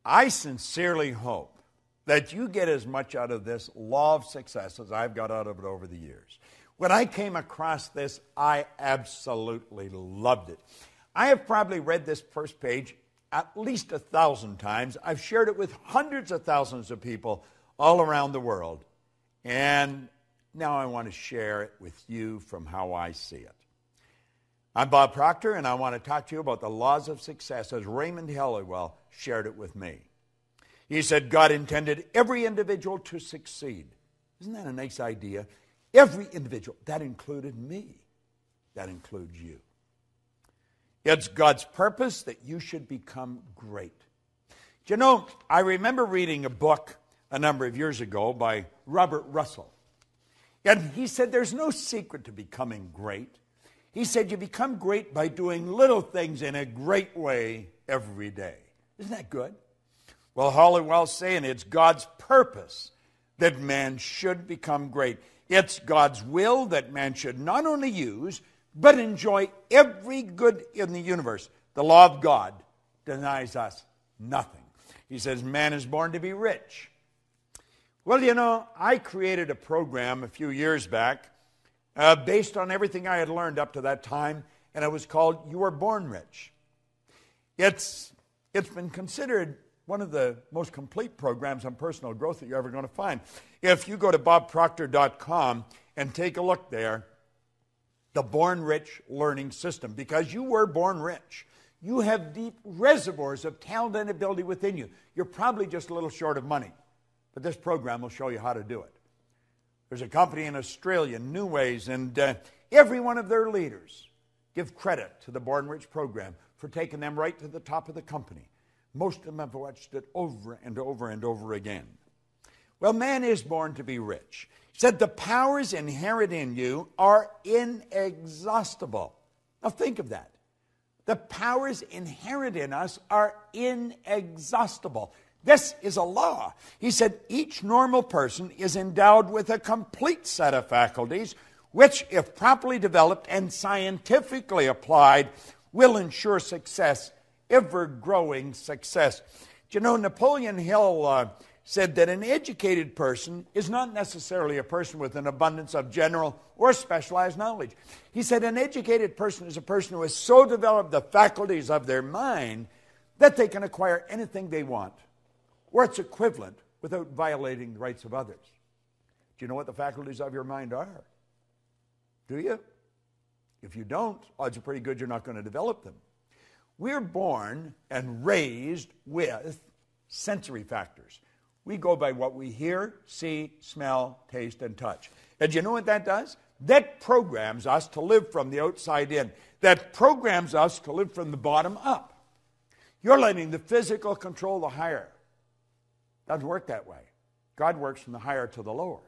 I sincerely hope that you get as much out of this law of success as I've got out of it over the years. When I came across this, I absolutely loved it. I have probably read this first page at least 1,000 times. I've shared it with hundreds of thousands of people all around the world. And now I want to share it with you from how I see it. I'm Bob Proctor, and I want to talk to you about the laws of success as Raymond Halliwell shared it with me. He said, God intended every individual to succeed. Isn't that a nice idea? Every individual. That included me. That includes you. It's God's purpose that you should become great. Do you know, I remember reading a book a number of years ago by Robert Russell. And he said there's no secret to becoming great. He said you become great by doing little things in a great way every day. Isn't that good? Well, Halliwell's saying it's God's purpose that man should become great. It's God's will that man should not only use, but enjoy every good in the universe. The law of God denies us nothing. He says man is born to be rich. Well, you know, I created a program a few years back based on everything I had learned up to that time, and it was called You Were Born Rich. It's been considered one of the most complete programs on personal growth that you're ever going to find. If you go to bobproctor.com and take a look there, the Born Rich Learning System, because you were born rich. You have deep reservoirs of talent and ability within you. You're probably just a little short of money, but this program will show you how to do it. There's a company in Australia, New Ways, and every one of their leaders give credit to the Born Rich program for taking them right to the top of the company. Most of them have watched it over and over and over again. Well, man is born to be rich. He said the powers inherent in you are inexhaustible. Now think of that. The powers inherent in us are inexhaustible. This is a law. He said each normal person is endowed with a complete set of faculties which, if properly developed and scientifically applied, will ensure success, ever-growing success. Do you know, Napoleon Hill said that an educated person is not necessarily a person with an abundance of general or specialized knowledge. He said an educated person is a person who has so developed the faculties of their mind that they can acquire anything they want, or its equivalent, without violating the rights of others. Do you know what the faculties of your mind are? Do you? If you don't, odds are pretty good you're not going to develop them. We're born and raised with sensory factors. We go by what we hear, see, smell, taste, and touch. And do you know what that does? That programs us to live from the outside in. That programs us to live from the bottom up. You're letting the physical control the higher. Doesn't work that way. God works from the higher to the lower.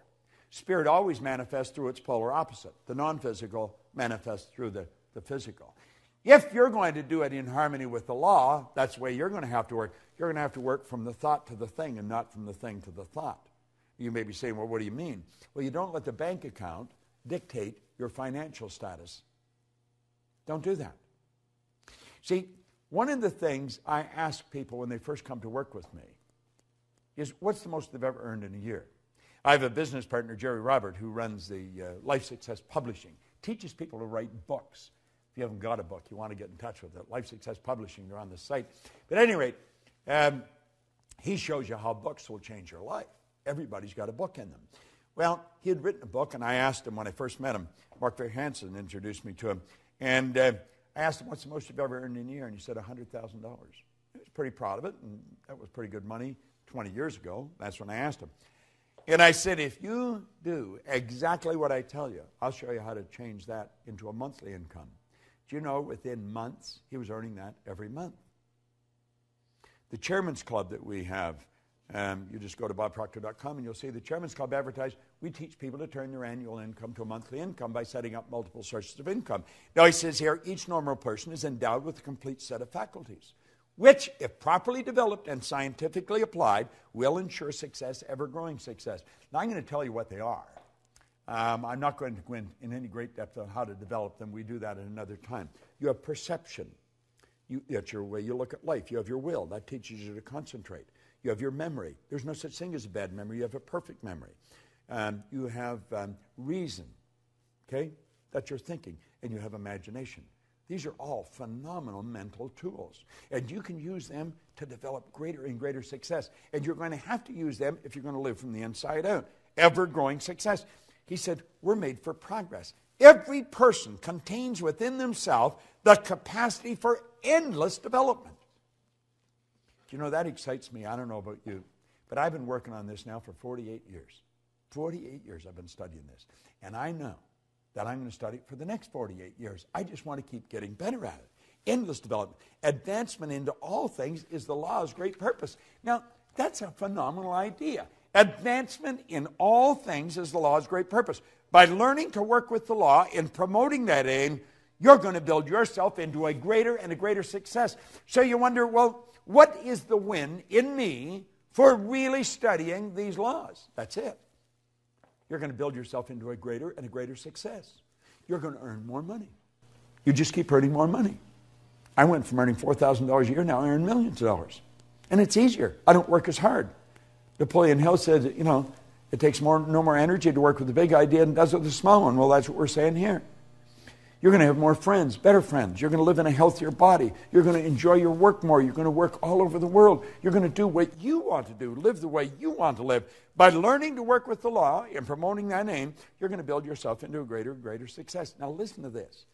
Spirit always manifests through its polar opposite. The non-physical manifests through the physical. If you're going to do it in harmony with the law, that's the way you're going to have to work. You're going to have to work from the thought to the thing and not from the thing to the thought. You may be saying, well, what do you mean? Well, you don't let the bank account dictate your financial status. Don't do that. See, one of the things I ask people when they first come to work with me is, what's the most they've ever earned in a year? I have a business partner, Jerry Robert, who runs the Life Success Publishing, teaches people to write books. If you haven't got a book, you want to get in touch with it. Life Success Publishing, they're on the site. But at any rate, he shows you how books will change your life. Everybody's got a book in them. Well, he had written a book, and I asked him when I first met him, Mark Hansen introduced me to him, and I asked him, what's the most you've ever earned in a year? And he said, $100,000. He was pretty proud of it, and that was pretty good money 20 years ago. That's when I asked him. And I said, if you do exactly what I tell you, I'll show you how to change that into a monthly income. Do you know, within months, he was earning that every month. The Chairman's Club that we have, you just go to bobproctor.com and you'll see the Chairman's Club advertised. We teach people to turn their annual income to a monthly income by setting up multiple sources of income. Now he says here, each normal person is endowed with a complete set of faculties, which, if properly developed and scientifically applied, will ensure success, ever-growing success. Now I'm going to tell you what they are. I'm not going to go in any great depth on how to develop them. We do that at another time. You have perception. That's your way you look at life. You have your will. That teaches you to concentrate. You have your memory. There's no such thing as a bad memory. You have a perfect memory. You have reason. Okay? That's your thinking. And you have imagination. These are all phenomenal mental tools. And you can use them to develop greater and greater success. And you're going to have to use them if you're going to live from the inside out. Ever-growing success. He said, we're made for progress. Every person contains within themselves the capacity for endless development. You know, that excites me. I don't know about you, but I've been working on this now for 48 years. 48 years I've been studying this. And I know that I'm going to study it for the next 48 years. I just want to keep getting better at it. Endless development. Advancement into all things is the law's great purpose. Now, that's a phenomenal idea. Advancement in all things is the law's great purpose. By learning to work with the law and promoting that aim, you're going to build yourself into a greater and a greater success. So you wonder, well, what is the win in me for really studying these laws? That's it. You're going to build yourself into a greater and a greater success. You're going to earn more money. You just keep earning more money. I went from earning $4,000 a year, now I earn millions of dollars. And it's easier. I don't work as hard. Napoleon Hill said, you know, it takes no more energy to work with the big idea than it does with the small one. Well, that's what we're saying here. You're going to have more friends, better friends. You're going to live in a healthier body. You're going to enjoy your work more. You're going to work all over the world. You're going to do what you want to do, live the way you want to live. By learning to work with the law and promoting that aim, you're going to build yourself into a greater and greater success. Now listen to this.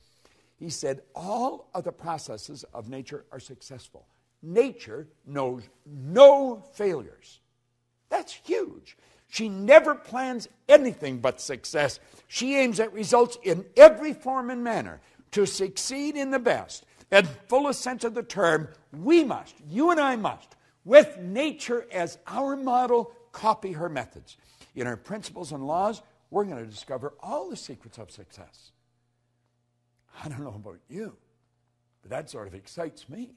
He said, all of the processes of nature are successful. Nature knows no failures. That's huge. She never plans anything but success. She aims at results in every form and manner. To succeed in the best and fullest sense of the term, we must, you and I must, with nature as our model, copy her methods. In her principles and laws, we're going to discover all the secrets of success. I don't know about you, but that sort of excites me.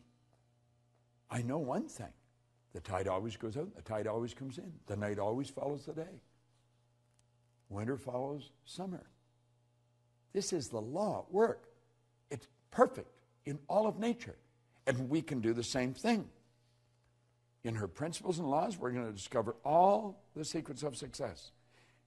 I know one thing. The tide always goes out, the tide always comes in. The night always follows the day. Winter follows summer. This is the law at work. It's perfect in all of nature. And we can do the same thing. In her principles and laws, we're going to discover all the secrets of success.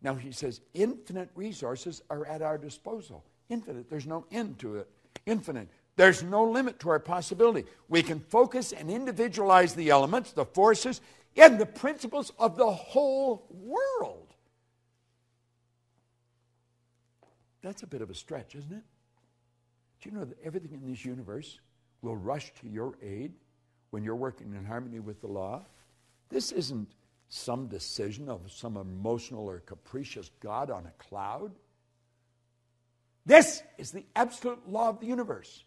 Now he says, infinite resources are at our disposal. Infinite, there's no end to it. Infinite. There's no limit to our possibility. We can focus and individualize the elements, the forces, and the principles of the whole world. That's a bit of a stretch, isn't it? Do you know that everything in this universe will rush to your aid when you're working in harmony with the law? This isn't some decision of some emotional or capricious God on a cloud. This is the absolute law of the universe.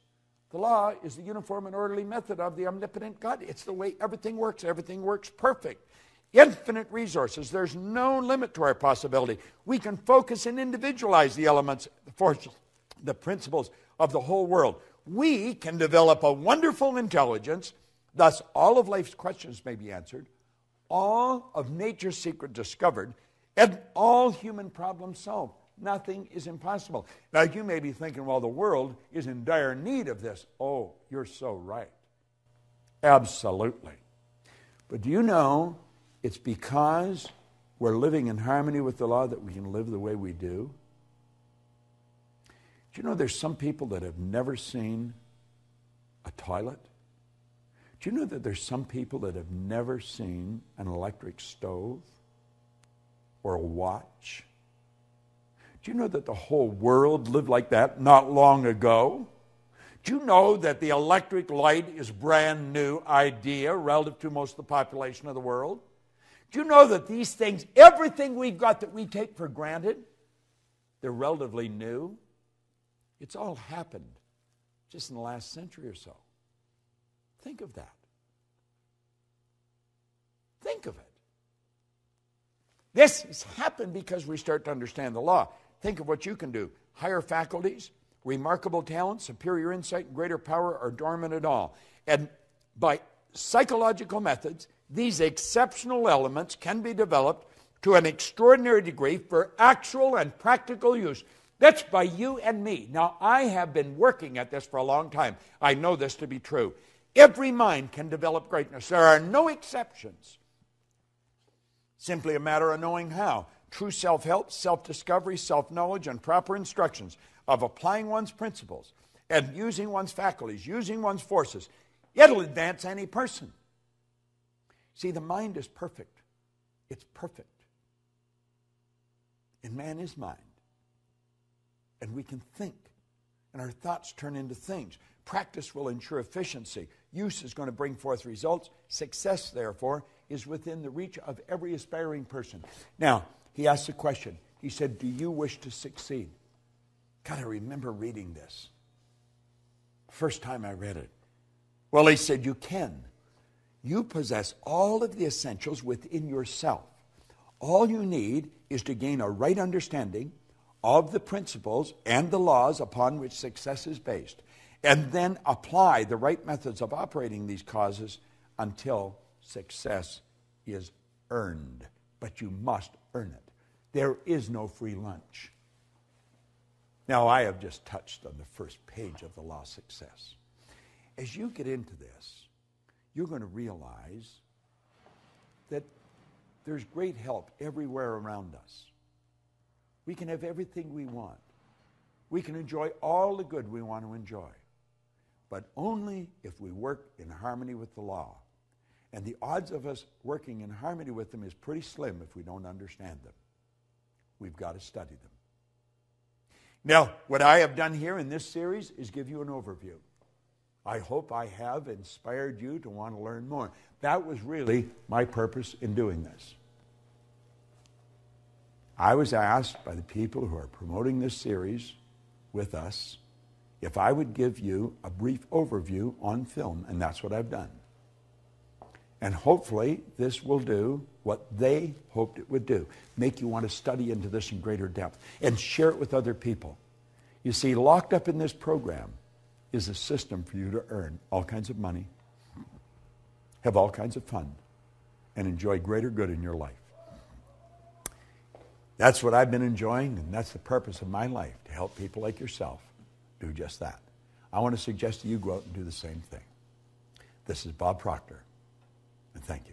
The law is the uniform and orderly method of the omnipotent God. It's the way everything works. Everything works perfect. Infinite resources. There's no limit to our possibility. We can focus and individualize the elements, the forces, the principles of the whole world. We can develop a wonderful intelligence. Thus, all of life's questions may be answered, all of nature's secret discovered, and all human problems solved. Nothing is impossible. Now, you may be thinking, well, the world is in dire need of this. Oh, you're so right. Absolutely. But do you know it's because we're living in harmony with the law that we can live the way we do? Do you know there's some people that have never seen a toilet? Do you know that there's some people that have never seen an electric stove or a watch? Do you know that the whole world lived like that not long ago? Do you know that the electric light is a brand new idea relative to most of the population of the world? Do you know that these things, everything we've got that we take for granted, they're relatively new? It's all happened just in the last century or so. Think of that. Think of it. This has happened because we start to understand the law. Think of what you can do. Higher faculties, remarkable talent, superior insight, and greater power are dormant at all. And by psychological methods, these exceptional elements can be developed to an extraordinary degree for actual and practical use. That's by you and me. Now, I have been working at this for a long time. I know this to be true. Every mind can develop greatness. There are no exceptions. Simply a matter of knowing how. True self-help, self-discovery, self-knowledge, and proper instructions of applying one's principles and using one's faculties, using one's forces. It'll advance any person. See, the mind is perfect. It's perfect. And man is mind. And we can think. And our thoughts turn into things. Practice will ensure efficiency. Use is going to bring forth results. Success, therefore, is within the reach of every aspiring person. Now, he asked a question. He said, do you wish to succeed? God, I remember reading this. First time I read it. Well, he said, you can. You possess all of the essentials within yourself. All you need is to gain a right understanding of the principles and the laws upon which success is based, and then apply the right methods of operating these causes until success is earned. But you must earn it. There is no free lunch. Now, I have just touched on the first page of the law of success. As you get into this, you're going to realize that there's great help everywhere around us. We can have everything we want. We can enjoy all the good we want to enjoy. But only if we work in harmony with the law. And the odds of us working in harmony with them is pretty slim if we don't understand them. We've got to study them. Now, what I have done here in this series is give you an overview. I hope I have inspired you to want to learn more. That was really my purpose in doing this. I was asked by the people who are promoting this series with us if I would give you a brief overview on film, and that's what I've done. And hopefully this will do what they hoped it would do, make you want to study into this in greater depth and share it with other people. You see, locked up in this program is a system for you to earn all kinds of money, have all kinds of fun, and enjoy greater good in your life. That's what I've been enjoying, and that's the purpose of my life, to help people like yourself do just that. I want to suggest to you go out and do the same thing. This is Bob Proctor, and thank you.